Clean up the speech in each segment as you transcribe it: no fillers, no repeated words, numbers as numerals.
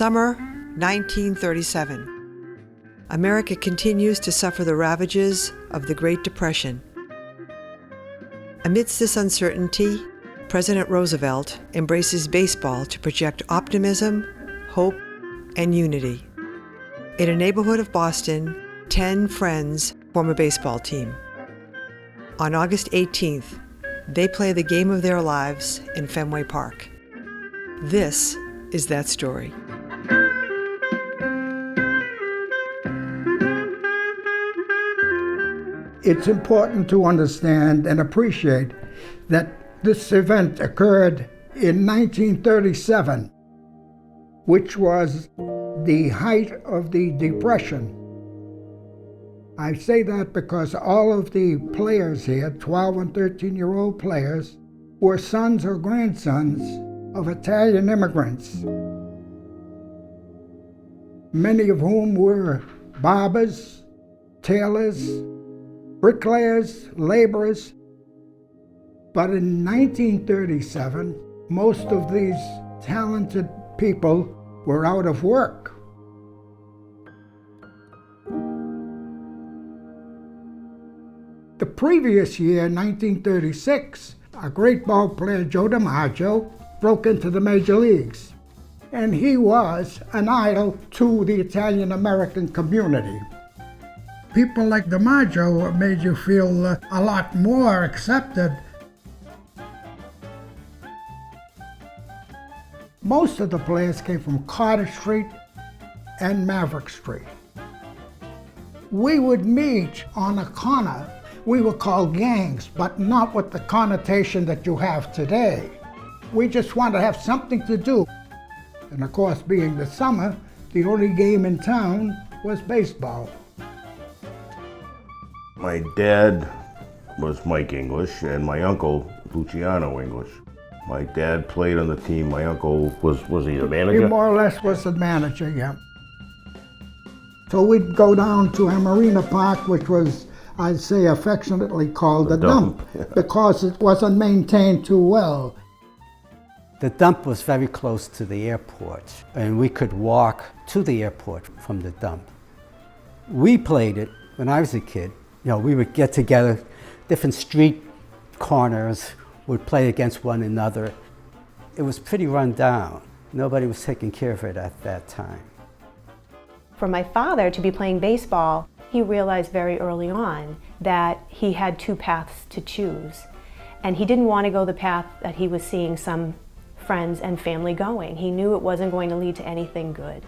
Summer 1937. America continues to suffer the ravages of the Great Depression. Amidst this uncertainty, President Roosevelt embraces baseball to project optimism, hope, and unity. In a neighborhood of Boston, 10 friends form a baseball team. On August 18th, they play the game of their lives in Fenway Park. This is that story. It's important to understand and appreciate that this event occurred in 1937, which was the height of the Depression. I say that because all of the players here, 12 and 13-year-old players, were sons or grandsons of Italian immigrants, many of whom were barbers, tailors, bricklayers, laborers. But in 1937, most of these talented people were out of work. The previous year, 1936, a great ball player, Joe DiMaggio, broke into the major leagues. And he was an idol to the Italian-American community. People like DiMaggio made you feel a lot more accepted. Most of the players came from Carter Street and Maverick Street. We would meet on a corner. We were called gangs, but not with the connotation that you have today. We just wanted to have something to do. And of course, being the summer, the only game in town was baseball. My dad was Mike English and my uncle Luciano English. My dad played on the team. My uncle was he the manager? He more or less was the manager, yeah. So we'd go down to Amarina Park, which was, I'd say, affectionately called the dump, because it wasn't maintained too well. The dump was very close to the airport, and we could walk to the airport from the dump. We played it when I was a kid. You know, we would get together, different street corners, would play against one another. It was pretty run down. Nobody was taking care of it at that time. For my father to be playing baseball, he realized very early on that he had two paths to choose. And he didn't want to go the path that he was seeing some friends and family going. He knew it wasn't going to lead to anything good.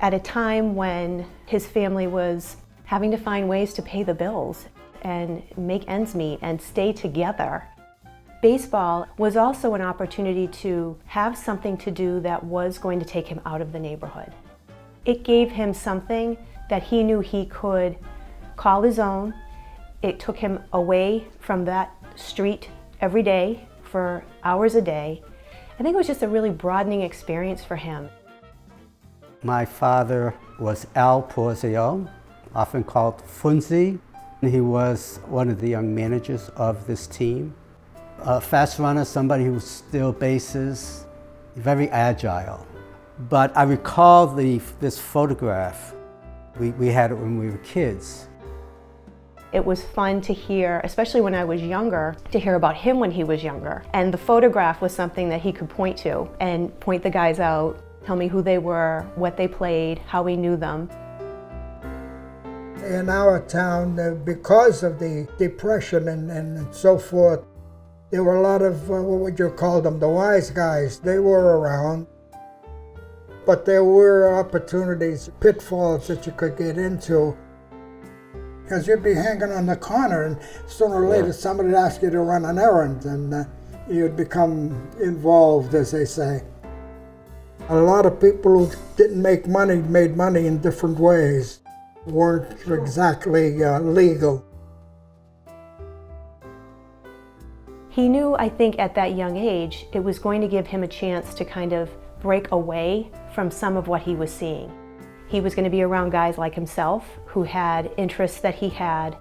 At a time when his family was having to find ways to pay the bills and make ends meet and stay together, baseball was also an opportunity to have something to do that was going to take him out of the neighborhood. It gave him something that he knew he could call his own. It took him away from that street every day for hours a day. I think it was just a really broadening experience for him. My father was Al Porzio, often called Funzi. He was one of the young managers of this team. A fast runner, somebody who steal bases, very agile. But I recall this photograph. We had it when we were kids. It was fun to hear, especially when I was younger, to hear about him when he was younger. And the photograph was something that he could point to and point the guys out, tell me who they were, what they played, how he knew them. In our town, because of the Depression and so forth, there were a lot of, what would you call them, the wise guys. They were around. But there were opportunities, pitfalls that you could get into. Because you'd be hanging on the corner, and sooner or later somebody would ask you to run an errand, and you'd become involved, as they say. A lot of people who didn't make money made money in different ways, weren't exactly legal. He knew, I think, at that young age, it was going to give him a chance to kind of break away from some of what he was seeing. He was going to be around guys like himself who had interests that he had.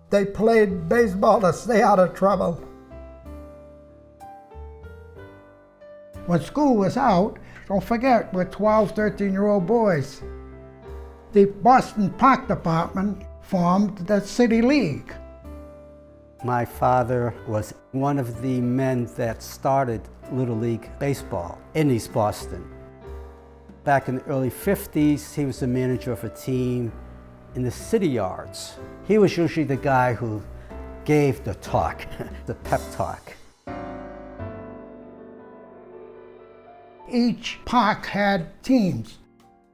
They played baseball to stay out of trouble. When school was out, Don't forget, we're 12, 13-year-old boys. The Boston Park Department formed the City League. My father was one of the men that started Little League Baseball in East Boston. Back in the early 50s, he was the manager of a team in the city yards. He was usually the guy who gave the talk, the pep talk. Each park had teams.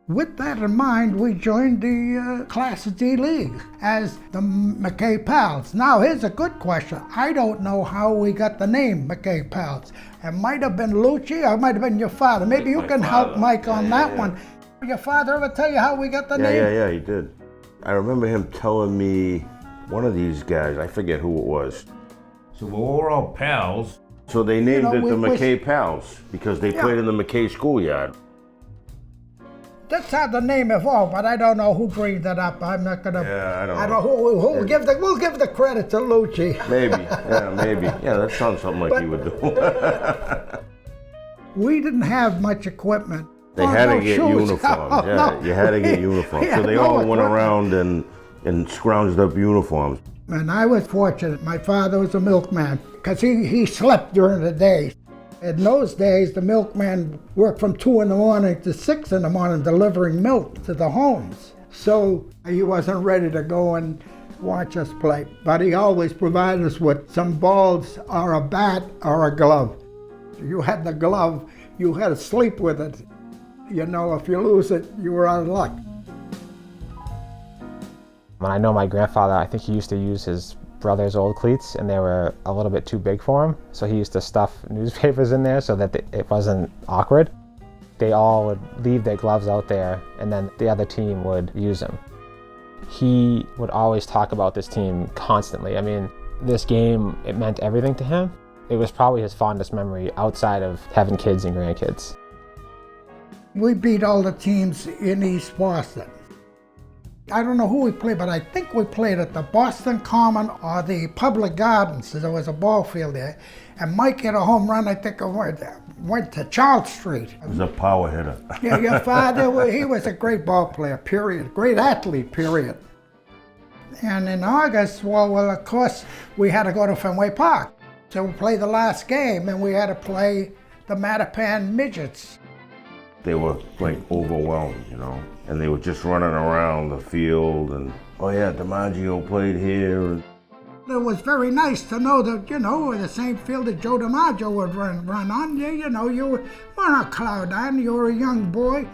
With that in mind, we joined the Class D League as the McKay Pals. Now, here's a good question. I don't know how we got the name McKay Pals. It might have been Lucci, or it might have been your father. Maybe you can help Mike on that one. Your father ever tell you how we got the name? Yeah, he did. I remember him telling me, one of these guys, I forget who it was. So we're all pals. So they named it the we McKay Pals because they played in the McKay schoolyard. That's how the name evolved, but I don't know who breathed it up. I'm not gonna. Yeah, I don't know. Who we'll give the credit to Lucci. Maybe. Yeah, that sounds something like he would do. We didn't have much equipment. They had to get shoes. uniforms. You had to get uniforms. So they all went around and scrounged up uniforms. And I was fortunate. My father was a milkman because he slept during the day. In those days, the milkman worked from 2 in the morning to 6 in the morning delivering milk to the homes. So he wasn't ready to go and watch us play. But he always provided us with some balls or a bat or a glove. You had the glove, you had to sleep with it. You know, if you lose it, you were out of luck. When I know my grandfather, I think he used to use his brother's old cleats, and they were a little bit too big for him, so he used to stuff newspapers in there so that it wasn't awkward. They all would leave their gloves out there, and then the other team would use them. He would always talk about this team constantly. I mean, this game, it meant everything to him. It was probably his fondest memory outside of having kids and grandkids. We beat all the teams in East Boston. I don't know who we played, but I think we played at the Boston Common or the Public Gardens. There was a ball field there. And Mike hit a home run, I think, went to Charles Street. He was a power hitter. Yeah, your father, he was a great ball player, period. Great athlete, period. And in August, well, of course, we had to go to Fenway Park to play the last game, and we had to play the Mattapan Midgets. They were like overwhelmed, you know, and they were just running around the field and, oh yeah, DiMaggio played here. It was very nice to know that, you know, the same field that Joe DiMaggio would run on. You know, you were on a cloud nine, you were a young boy.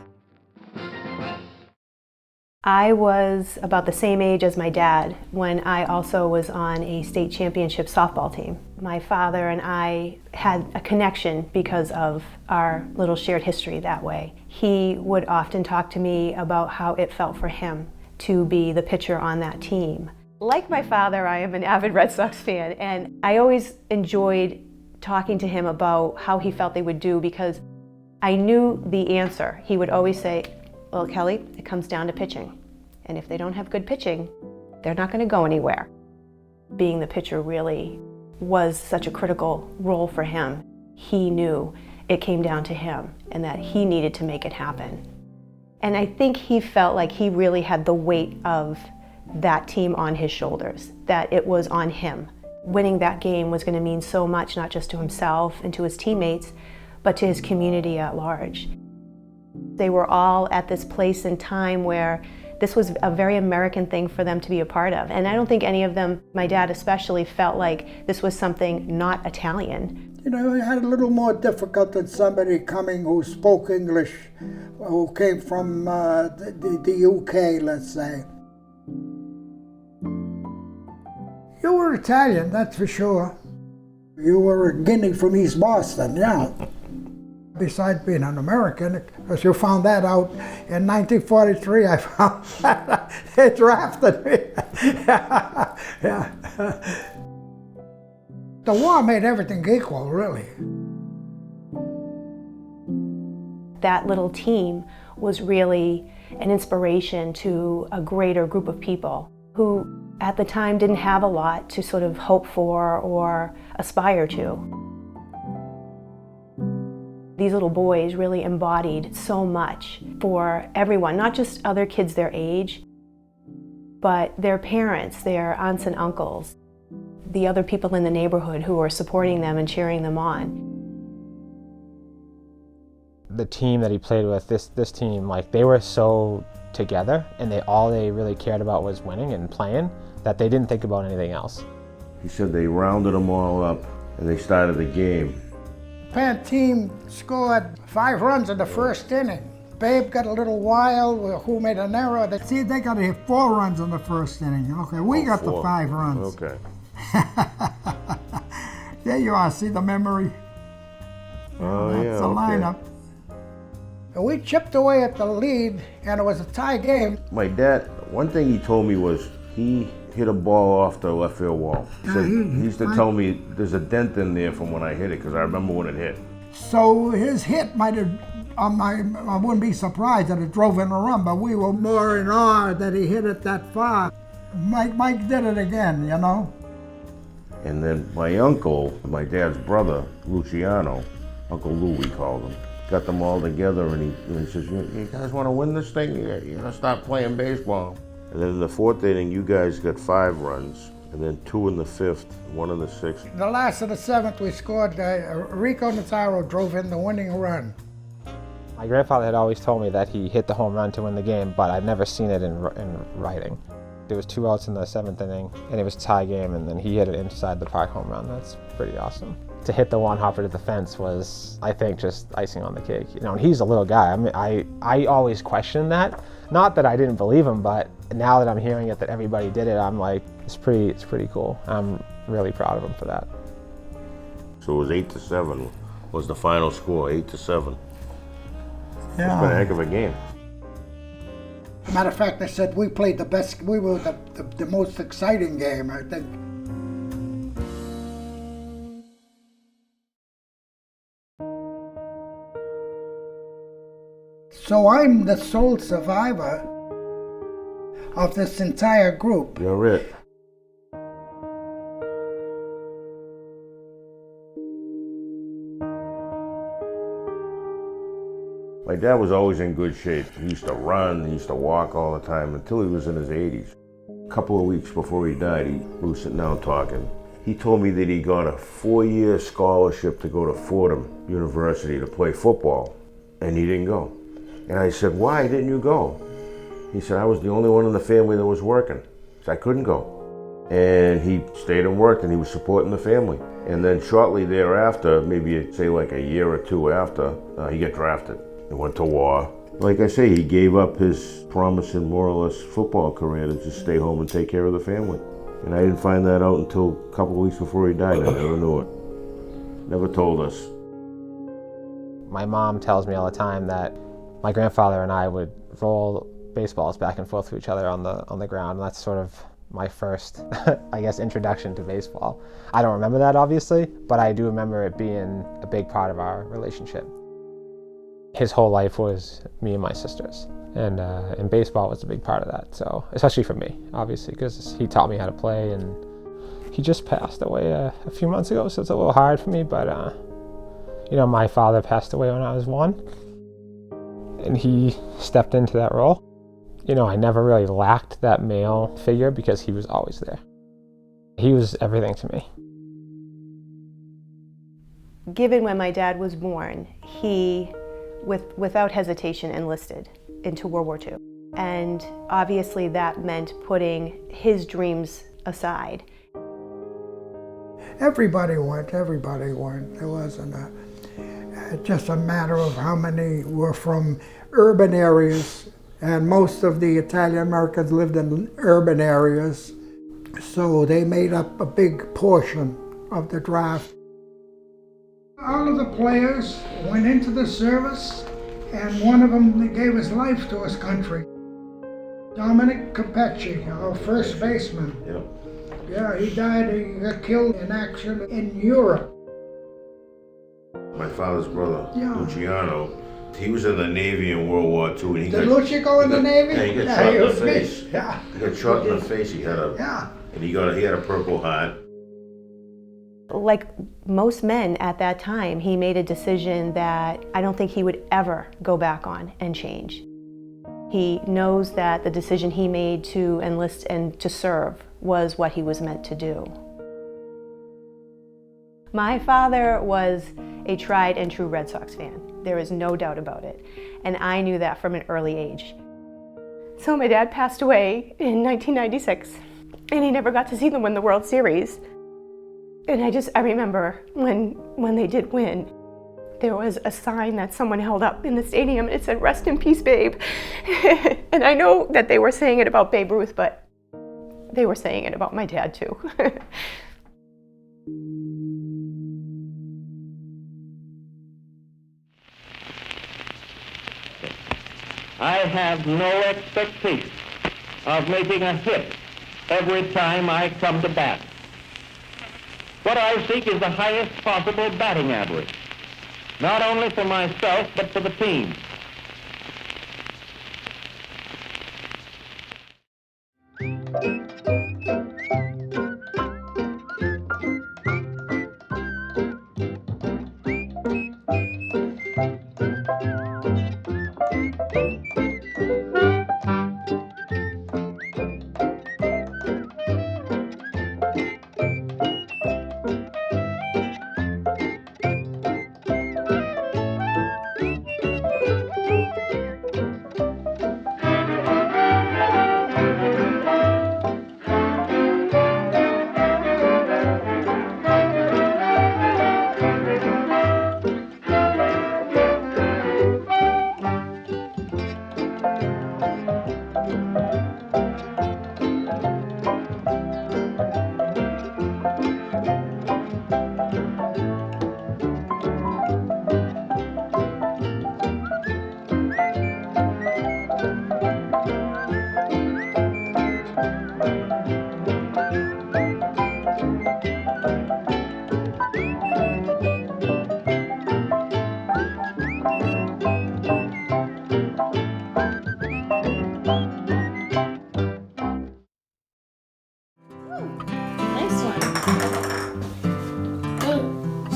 I was about the same age as my dad when I also was on a state championship softball team. My father and I had a connection because of our little shared history that way. He would often talk to me about how it felt for him to be the pitcher on that team. Like my father, I am an avid Red Sox fan, and I always enjoyed talking to him about how he felt they would do because I knew the answer. He would always say, well, Kelly, it comes down to pitching. And if they don't have good pitching, they're not going to go anywhere. Being the pitcher really was such a critical role for him. He knew it came down to him and that he needed to make it happen. And I think he felt like he really had the weight of that team on his shoulders, that it was on him. Winning that game was going to mean so much, not just to himself and to his teammates, but to his community at large. They were all at this place and time where this was a very American thing for them to be a part of. And I don't think any of them, my dad especially, felt like this was something not Italian. You know, it had a little more difficult than somebody coming who spoke English, who came from the UK, let's say. You were Italian, that's for sure. You were a Guinea from East Boston, yeah. Besides being an American, because you found that out in 1943, I found that they drafted me. Yeah. The war made everything equal, really. That little team was really an inspiration to a greater group of people who at the time didn't have a lot to sort of hope for or aspire to. These little boys really embodied so much for everyone, not just other kids their age, but their parents, their aunts and uncles, the other people in the neighborhood who were supporting them and cheering them on. The team that he played with, this team, like, they were so together, and all they really cared about was winning and playing, that they didn't think about anything else. He said they rounded them all up and they started the game. Penn team scored 5 runs in the first inning. Babe got a little wild, who made an error. They got to hit 4 runs in the first inning. Okay, we got 4. the 5 runs. Okay. There you are, see the memory? Oh, yeah, That's the okay. lineup. And we chipped away at the lead, and it was a tie game. My dad, one thing he told me was he hit a ball off the left field wall. He said, he used to tell me there's a dent in there from when I hit it, because I remember when it hit. So his hit might have, I wouldn't be surprised that it drove in a run, but we were more in awe that he hit it that far. Mike did it again, you know? And then my uncle, my dad's brother, Luciano, Uncle Lou we called him, got them all together, and he says, you guys want to win this thing? You gotta stop playing baseball. And then in the 4th inning, you guys got 5 runs, and then 2 in the 5th, 1 in the 6th. The last of the 7th, we scored, Rico Nazaro drove in the winning run. My grandfather had always told me that he hit the home run to win the game, but I'd never seen it in writing. There was 2 outs in the 7th inning, and it was a tie game, and then he hit it inside the park home run. That's pretty awesome. To hit the one hopper to the fence was, I think, just icing on the cake. You know, and he's a little guy. I mean, I always questioned that. Not that I didn't believe him, but now that I'm hearing it that everybody did it, I'm like, it's pretty cool. I'm really proud of him for that. So it was 8-7 was the final score, 8-7. It's been a heck of a game. Matter of fact, they said we played the best, we were the most exciting game, I think. So I'm the sole survivor of this entire group. You're it. My dad was always in good shape. He used to run, he used to walk all the time until he was in his 80s. A couple of weeks before he died, we were sitting down talking. He told me that he got a 4-year scholarship to go to Fordham University to play football, and he didn't go. And I said, why didn't you go? He said, I was the only one in the family that was working, so I couldn't go. And he stayed and worked, and he was supporting the family. And then shortly thereafter, maybe say like a year or 2 after, he got drafted. He went to war. Like I say, he gave up his promising more or less football career to just stay home and take care of the family. And I didn't find that out until a couple of weeks before he died. I never knew it. Never told us. My mom tells me all the time that my grandfather and I would roll baseballs back and forth to each other on the ground, and that's sort of my first, I guess, introduction to baseball. I don't remember that, obviously, but I do remember it being a big part of our relationship. His whole life was me and my sisters, and baseball was a big part of that, so, especially for me, obviously, because he taught me how to play, and he just passed away a few months ago, so it's a little hard for me, but, you know, my father passed away when I was 1, and he stepped into that role. You know, I never really lacked that male figure because he was always there. He was everything to me. Given when my dad was born, he, without hesitation, enlisted into World War II. And obviously that meant putting his dreams aside. Everybody went. It wasn't just a matter of how many were from urban areas, and most of the Italian Americans lived in urban areas, so they made up a big portion of the draft. All of the players went into the service, and one of them gave his life to his country. Dominic Capecci, our first baseman. Yep. Yeah, he died, he got killed in action in Europe. My father's brother, Yeah. Luciano, he was in the Navy in World War II. And he Did Lucia go in the Navy? Yeah, he got shot in the was face. big. Yeah. He got shot in the face. He had a Yeah. and he had a Purple Heart. Like most men at that time, he made a decision that I don't think he would ever go back on and change. He knows that the decision he made to enlist and to serve was what he was meant to do. My father was a tried and true Red Sox fan. There is no doubt about it. And I knew that from an early age. So my dad passed away in 1996, and he never got to see them win the World Series. And I remember when they did win, there was a sign that someone held up in the stadium, and it said, "Rest in peace, Babe." And I know that they were saying it about Babe Ruth, but they were saying it about my dad too. I have no expectation of making a hit every time I come to bat. What I seek is the highest possible batting average, not only for myself, but for the team.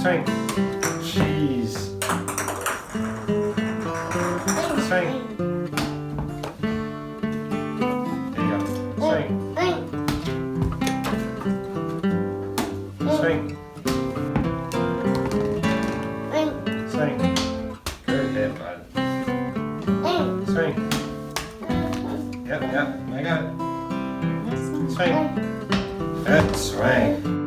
Swing. Jeez. Swing. There you go. Swing. Swing. Swing. Good hit, bud. Swing. Yep, I got it. Swing. Good swing.